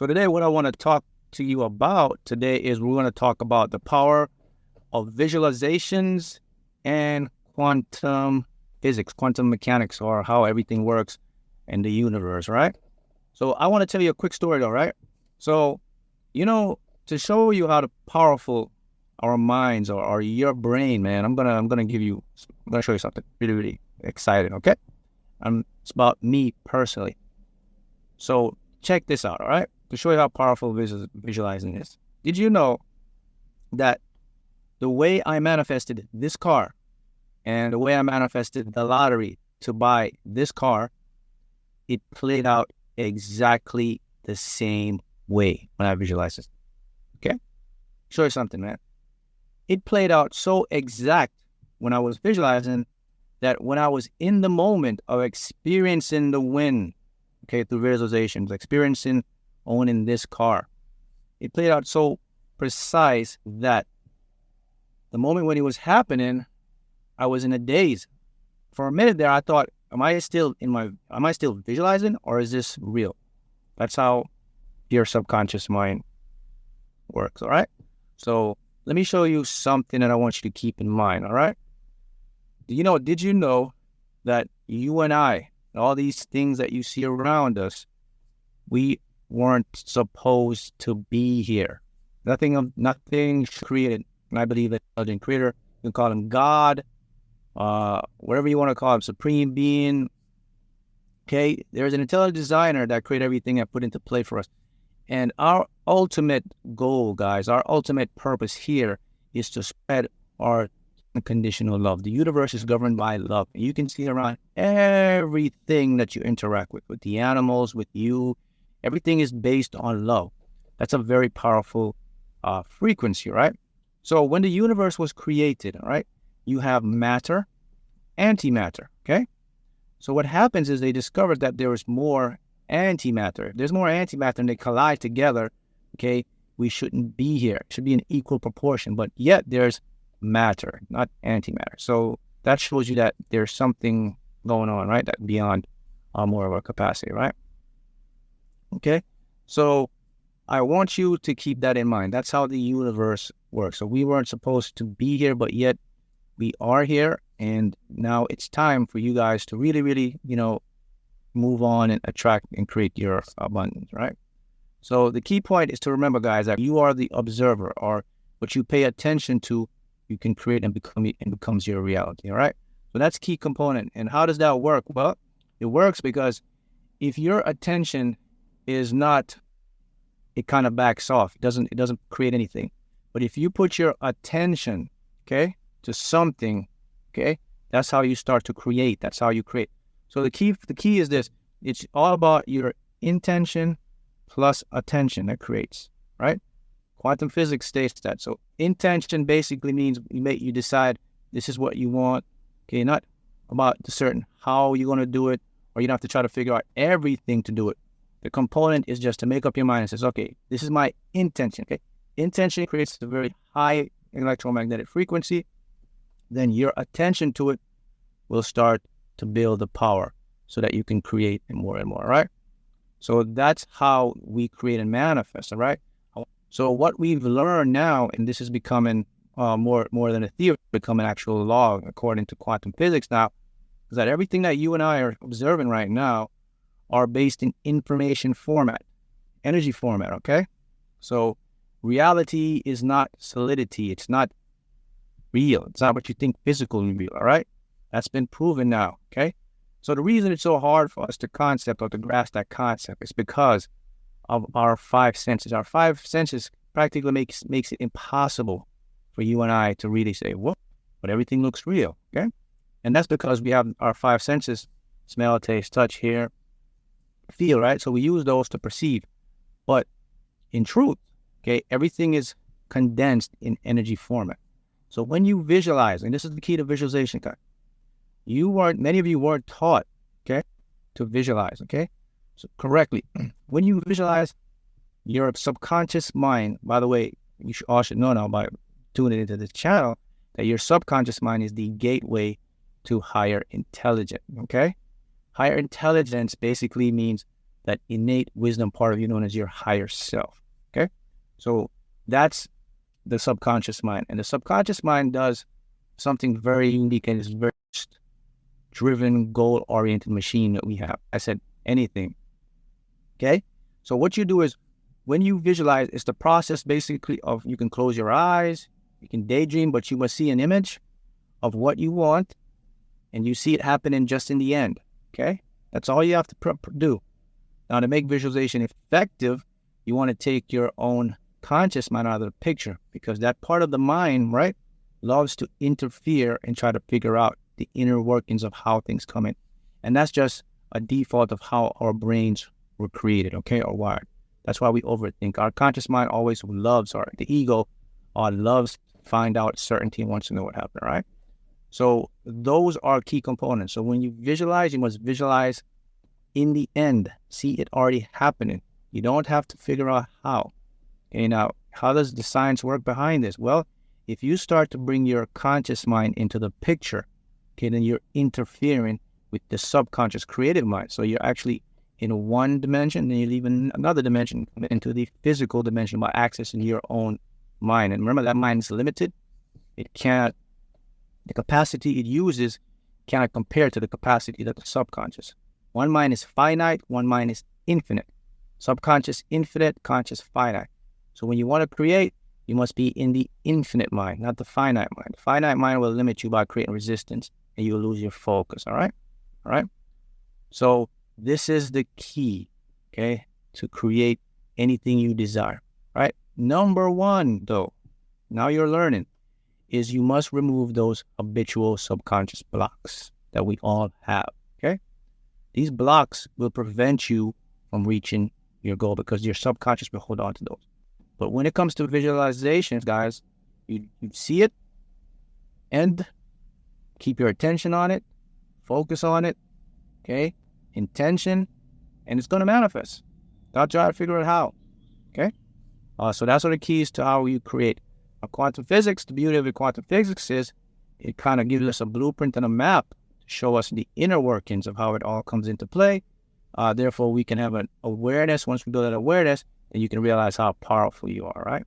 So today, what I want to talk to you about today is we're going to talk about the power of visualizations and quantum physics, quantum mechanics, or how everything works in the universe, right? So I want to tell you a quick story though, right? So, to show you how powerful our minds or your brain, man, I'm gonna show you something really, really exciting, okay? It's about me personally. So check this out, all right? To show you how powerful visualizing is. Did you know that the way I manifested this car and the way I manifested the lottery to buy this car, it played out exactly the same way when I visualized it. Okay? Show you something, man. It played out so exact when I was visualizing that when I was in the moment of experiencing the win, okay, through visualizations, experiencing owning this car, it played out so precise that the moment when it was happening, I was in a daze. For a minute there, I thought, am I still visualizing, or is this real? That's how your subconscious mind works, all right? So let me show you something that I want you to keep in mind, all right? Did you know that you and I, all these things that you see around us, we weren't supposed to be here. Nothing created. And I believe that intelligent creator, you can call him God, whatever you want to call him, supreme being. Okay, there's an intelligent designer that created everything and put into play for us. And our ultimate goal, guys, our ultimate purpose here is to spread our unconditional love. The universe is governed by love. You can see around everything that you interact with the animals, with you. Everything is based on love. That's a very powerful frequency, right? So when the universe was created, all right, you have matter, antimatter, okay? So what happens is they discovered that there is more antimatter. If there's more antimatter and they collide together, okay, we shouldn't be here. It should be in equal proportion, but yet there's matter, not antimatter. So that shows you that there's something going on, right? That beyond more of our capacity, right? Okay, so I want you to keep that in mind. That's how the universe works. So we weren't supposed to be here, but yet we are here. And now it's time for you guys to really, really, move on and attract and create your abundance, right? So the key point is to remember, guys, that you are the observer, or what you pay attention to, you can create and becomes your reality, all right? So that's key component. And how does that work? Well, it works because if your attention is not, it kind of backs off. It doesn't create anything. But if you put your attention, okay, to something, okay, that's how you start to create. That's how you create. So the key is this. It's all about your intention plus attention that creates, right? Quantum physics states that. So intention basically means you decide this is what you want, okay, not about the certain how you're going to do it, or you don't have to try to figure out everything to do it. The component is just to make up your mind and says, okay, this is my intention, okay? Intention creates a very high electromagnetic frequency. Then your attention to it will start to build the power so that you can create more and more, right? So that's how we create and manifest, all right? So what we've learned now, and this is becoming more than a theory, becoming actual law according to quantum physics now, is that everything that you and I are observing right now are based in information format, energy format, okay? So reality is not solidity. It's not real. It's not what you think physically real, all right? That's been proven now, okay? So the reason it's so hard for us to concept or to grasp that concept is because of our five senses. Our five senses practically makes it impossible for you and I to really say, whoa, but everything looks real, okay? And that's because we have our five senses, smell, taste, touch, hear, feel, right? So we use those to perceive. But in truth, okay, everything is condensed in energy format. So when you visualize, and this is the key to visualization, guys, many of you weren't taught, okay, to visualize, okay? So correctly. When you visualize, your subconscious mind, by the way, you all should know now by tuning into this channel, that your subconscious mind is the gateway to higher intelligence, okay? Higher intelligence basically means that innate wisdom part of you known as your higher self. Okay? So that's the subconscious mind. And the subconscious mind does something very unique and is very driven, goal-oriented machine that we have. I said anything. Okay? So what you do is when you visualize, it's the process basically of you can close your eyes, you can daydream, but you must see an image of what you want and you see it happening just in the end. Okay? That's all you have to do. Now, to make visualization effective, you want to take your own conscious mind out of the picture because that part of the mind, right, loves to interfere and try to figure out the inner workings of how things come in. And that's just a default of how our brains were created, okay, or wired. That's why we overthink. Our conscious mind always loves, or the ego loves to find out certainty and wants to know what happened, right? So those are key components. So when you visualize, you must visualize in the end, see it already happening. You don't have to figure out how. Okay, now, how does the science work behind this? Well, if you start to bring your conscious mind into the picture, okay, then you're interfering with the subconscious creative mind. So you're actually in one dimension, then you leave in another dimension into the physical dimension by accessing your own mind. And remember, that mind is limited. It can't, the capacity it uses cannot compare to the capacity that the subconscious. One mind is finite, one mind is infinite. Subconscious infinite, conscious finite. So when you want to create, you must be in the infinite mind, not the finite mind. The finite mind will limit you by creating resistance and you will lose your focus, all right? All right? So this is the key, okay, to create anything you desire, right? Number one, though, now you're learning, is you must remove those habitual subconscious blocks that we all have, okay? These blocks will prevent you from reaching your goal because your subconscious will hold on to those. But when it comes to visualizations, guys, you see it and keep your attention on it, focus on it, okay? Intention, and it's going to manifest. Don't try to figure out how, okay? So that's what the keys to how you create. Quantum physics, the beauty of the quantum physics is it kind of gives us a blueprint and a map to show us the inner workings of how it all comes into play. Therefore, we can have an awareness. Once we build that awareness, then you can realize how powerful you are, right?